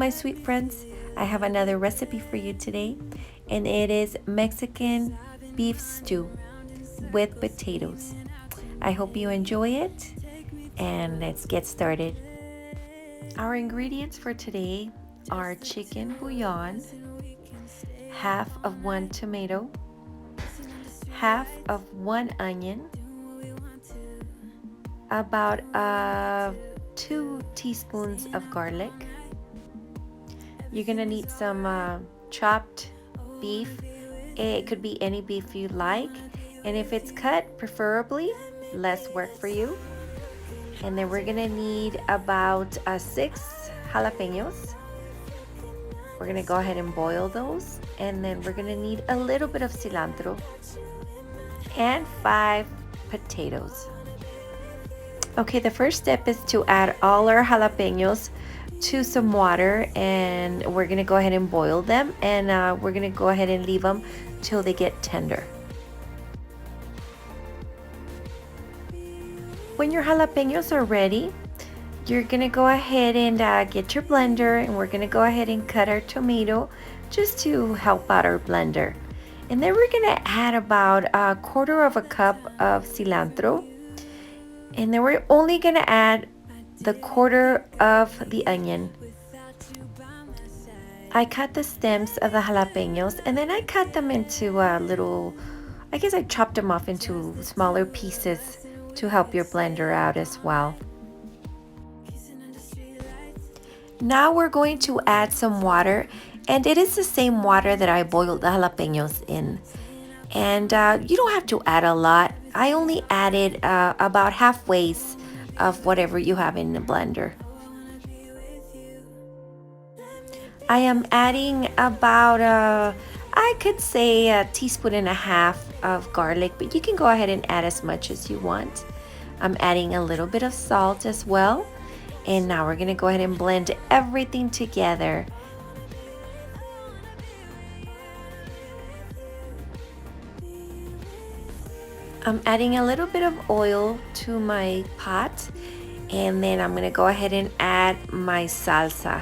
my sweet friends, I have another recipe for you today, and it is Mexican beef stew with potatoes. I hope you enjoy it, and let's get started. Our ingredients for today are chicken bouillon, half of one tomato, half of one onion, about 2 teaspoons of garlic. You're gonna need some chopped beef. It could be any beef you like, and if it's cut, preferably less work for you. And then we're gonna need about 6 jalapeños. We're gonna go ahead and boil those, and then we're gonna need a little bit of cilantro and 5 potatoes. Okay, the first step is to add all our jalapeños to some water, and we're gonna go ahead and boil them, and we're gonna go ahead and leave them till they get tender. When your jalapeños are ready, you're gonna go ahead and get your blender, and we're gonna go ahead and cut our tomato just to help out our blender. And then we're gonna add about 1/4 cup of cilantro, and then we're only gonna add the 1/4 of the onion. I cut the stems of the jalapeños, and then I cut them into little, I guess I chopped them off into smaller pieces to help your blender out as well. Now we're going to add some water, and it is the same water that I boiled the jalapeños in. And you don't have to add a lot. I only added about halfway of whatever you have in the blender. I am adding about I could say 1.5 teaspoons of garlic, but you can go ahead and add as much as you want. I'm adding a little bit of salt as well. And now we're gonna go ahead and blend everything together. I'm adding a little bit of oil to my pot, and then I'm gonna go ahead and add my salsa.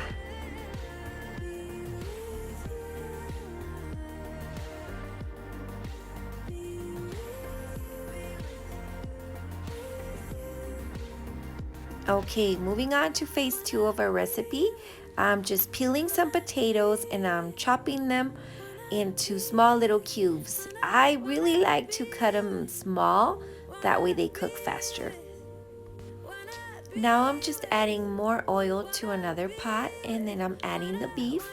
Okay, moving on to phase 2 of our recipe. I'm just peeling some potatoes, and I'm chopping them into small little cubes. I really like to cut them small, that way they cook faster. Now I'm just adding more oil to another pot, and then I'm adding the beef.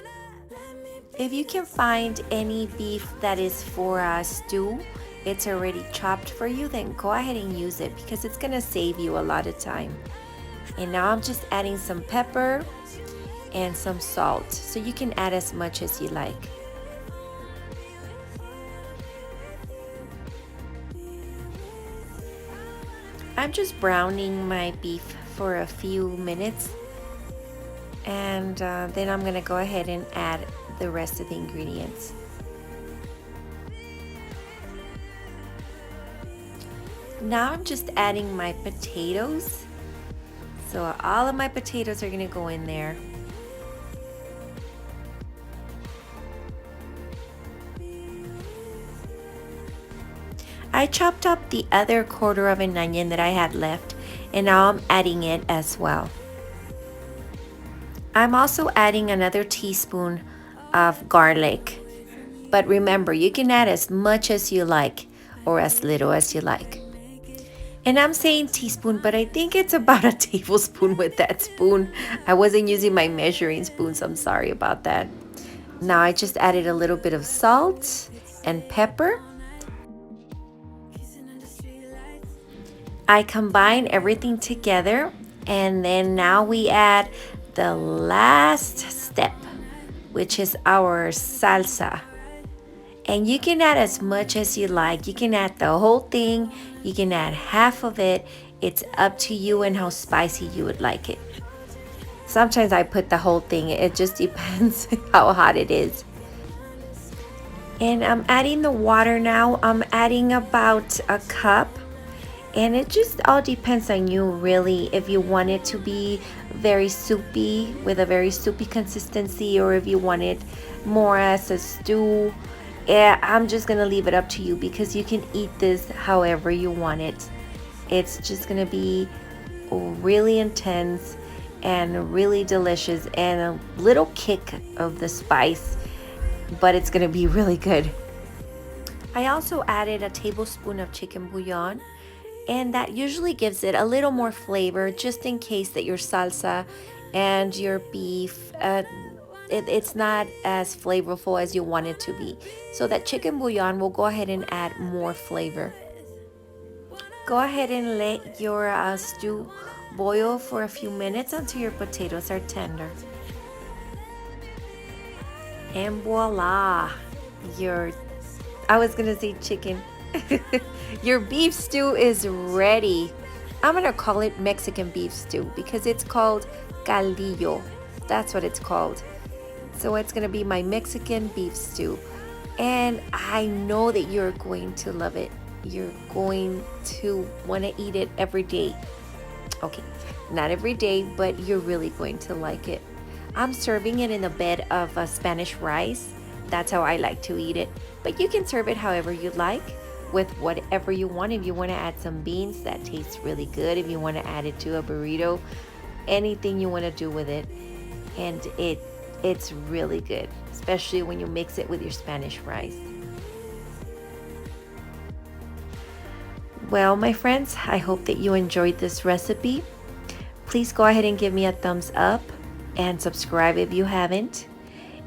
If you can find any beef that is for a stew, it's already chopped for you, then go ahead and use it because it's gonna save you a lot of time. And now I'm just adding some pepper and some salt, so you can add as much as you like. I'm just browning my beef for a few minutes, and then I'm gonna go ahead and add the rest of the ingredients. Now I'm just adding my potatoes. So all of my potatoes are gonna go in there. I chopped up the other 1/4 of an onion that I had left, and now I'm adding it as well. I'm also adding another teaspoon of garlic. But remember, you can add as much as you like or as little as you like. And I'm saying teaspoon, but I think it's about a tablespoon with that spoon. I wasn't using my measuring spoons. I'm sorry about that. Now I just added a little bit of salt and pepper. I combine everything together, and then now we add the last step, which is our salsa. And you can add as much as you like. You can add the whole thing. You can add half of it. It's up to you and how spicy you would like it. Sometimes I put the whole thing. It just depends how hot it is. And I'm adding the water now. I'm adding about a cup. And it just all depends on you, really, if you want it to be very soupy with a very soupy consistency, or if you want it more as a stew. Yeah, I'm just gonna leave it up to you because you can eat this however you want it. It's just gonna be really intense and really delicious and a little kick of the spice, but it's gonna be really good. I also added a tablespoon of chicken bouillon, and that usually gives it a little more flavor just in case that your salsa and your beef it's not as flavorful as you want it to be. So that chicken bouillon will go ahead and add more flavor. Go ahead and let your stew boil for a few minutes until your potatoes are tender. And voila, your, I was gonna say chicken. Your beef stew is ready. I'm gonna call it Mexican beef stew because it's called Caldillo. That's what it's called. So it's gonna be my Mexican beef stew. And I know that you're going to love it. You're going to want to eat it every day. Okay, not every day, but you're really going to like it. I'm serving it in a bed of Spanish rice. That's how I like to eat it. But you can serve it however you like, with whatever you want. If you want to add some beans, that tastes really good. If you want to add it to a burrito, anything you want to do with it. And it's really good, especially when you mix it with your Spanish rice. Well, my friends, I hope that you enjoyed this recipe. Please go ahead and give me a thumbs up and subscribe if you haven't.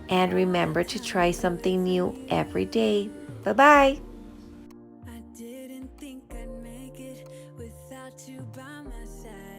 And remember to try something new every day. Bye-bye. I didn't think I'd make it without you by my side.